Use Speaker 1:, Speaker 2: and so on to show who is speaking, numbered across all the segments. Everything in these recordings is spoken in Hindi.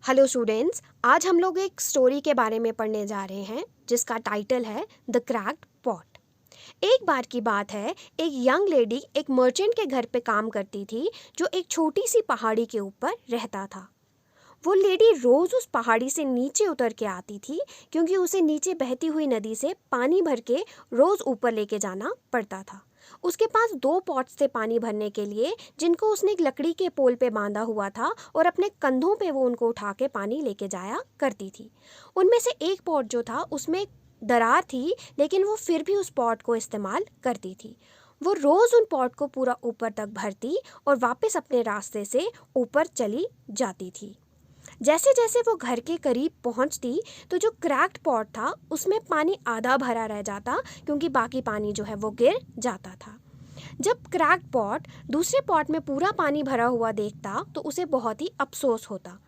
Speaker 1: हेलो स्टूडेंट्स, आज हम लोग एक स्टोरी के बारे में पढ़ने जा रहे हैं जिसका टाइटल है द क्रैक्ड पॉट। एक बार की बात है, एक यंग लेडी एक मर्चेंट के घर पे काम करती थी जो एक छोटी सी पहाड़ी के ऊपर रहता था। वो लेडी रोज उस पहाड़ी से नीचे उतर के आती थी क्योंकि उसे नीचे बहती हुई नदी से पानी भर के रोज ऊपर लेके जाना पड़ता था। उसके पास 2 पॉट्स थे पानी भरने के लिए, जिनको उसने एक लकड़ी के पोल पे बांधा हुआ था और अपने कंधों पे वो उनको उठा के पानी लेके जाया करती थी। उनमें से एक पॉट जो था उसमें दरार थी, लेकिन वो फिर भी उस पॉट को इस्तेमाल करती थी। वो रोज उन पॉट को पूरा ऊपर तक भरती और वापस अपने रास्ते से ऊपर चली जाती थी। जैसे जैसे वो घर के करीब पहुंचती तो जो क्रैक्ड पॉट था उसमें पानी आधा भरा रह जाता, क्योंकि बाकी पानी जो है वो गिर जाता था। जब क्रैक्ड पॉट दूसरे पॉट में पूरा पानी भरा हुआ देखता तो उसे बहुत ही अफसोस होता।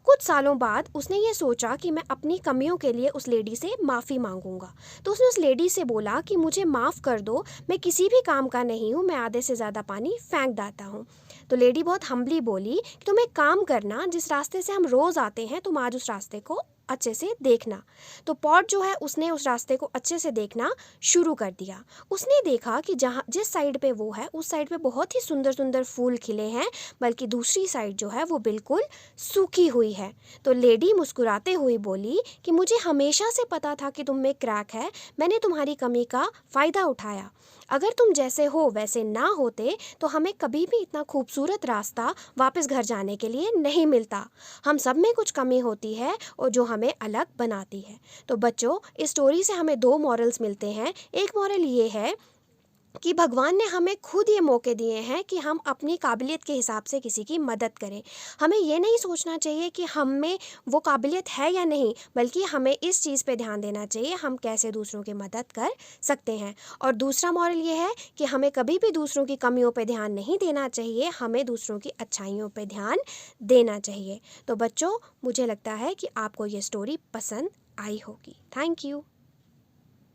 Speaker 1: कुछ सालों बाद उसने ये सोचा कि मैं अपनी कमियों के लिए उस लेडी से माफ़ी मांगूंगा। तो उसने उस लेडी से बोला कि मुझे माफ़ कर दो, मैं किसी भी काम का नहीं हूँ, मैं आधे से ज़्यादा पानी फेंक देता हूँ। तो लेडी बहुत हम्बली बोली कि तुम एक काम करना, जिस रास्ते से हम रोज़ आते हैं तुम आज उस रास्ते को अच्छे से देखना। तो पॉट जो है उसने उस रास्ते को अच्छे से देखना शुरू कर दिया। उसने देखा कि जहाँ जिस साइड पे वो है उस साइड पे बहुत ही सुंदर सुंदर फूल खिले हैं, बल्कि दूसरी साइड जो है वो बिल्कुल सूखी हुई है। तो लेडी मुस्कुराते हुए बोली कि मुझे हमेशा से पता था कि तुम में क्रैक है, मैंने तुम्हारी कमी का फ़ायदा उठाया। अगर तुम जैसे हो वैसे ना होते तो हमें कभी भी इतना खूबसूरत रास्ता वापस घर जाने के लिए नहीं मिलता। हम सब में कुछ कमी होती है और जो हमें अलग बनाती है। तो बच्चों, इस स्टोरी से हमें 2 मॉरल्स मिलते हैं। एक मॉरल ये है कि भगवान ने हमें खुद ये मौके दिए हैं कि हम अपनी काबिलियत के हिसाब से किसी की मदद करें। हमें ये नहीं सोचना चाहिए कि हम में वो काबिलियत है या नहीं, बल्कि हमें इस चीज़ पे ध्यान देना चाहिए हम कैसे दूसरों की मदद कर सकते हैं। और दूसरा मॉरल ये है कि हमें कभी भी दूसरों की कमियों पे ध्यान नहीं देना चाहिए, हमें दूसरों की अच्छाइयों पे ध्यान देना चाहिए। तो बच्चों, मुझे लगता है कि आपको ये स्टोरी पसंद आई होगी। Thank you.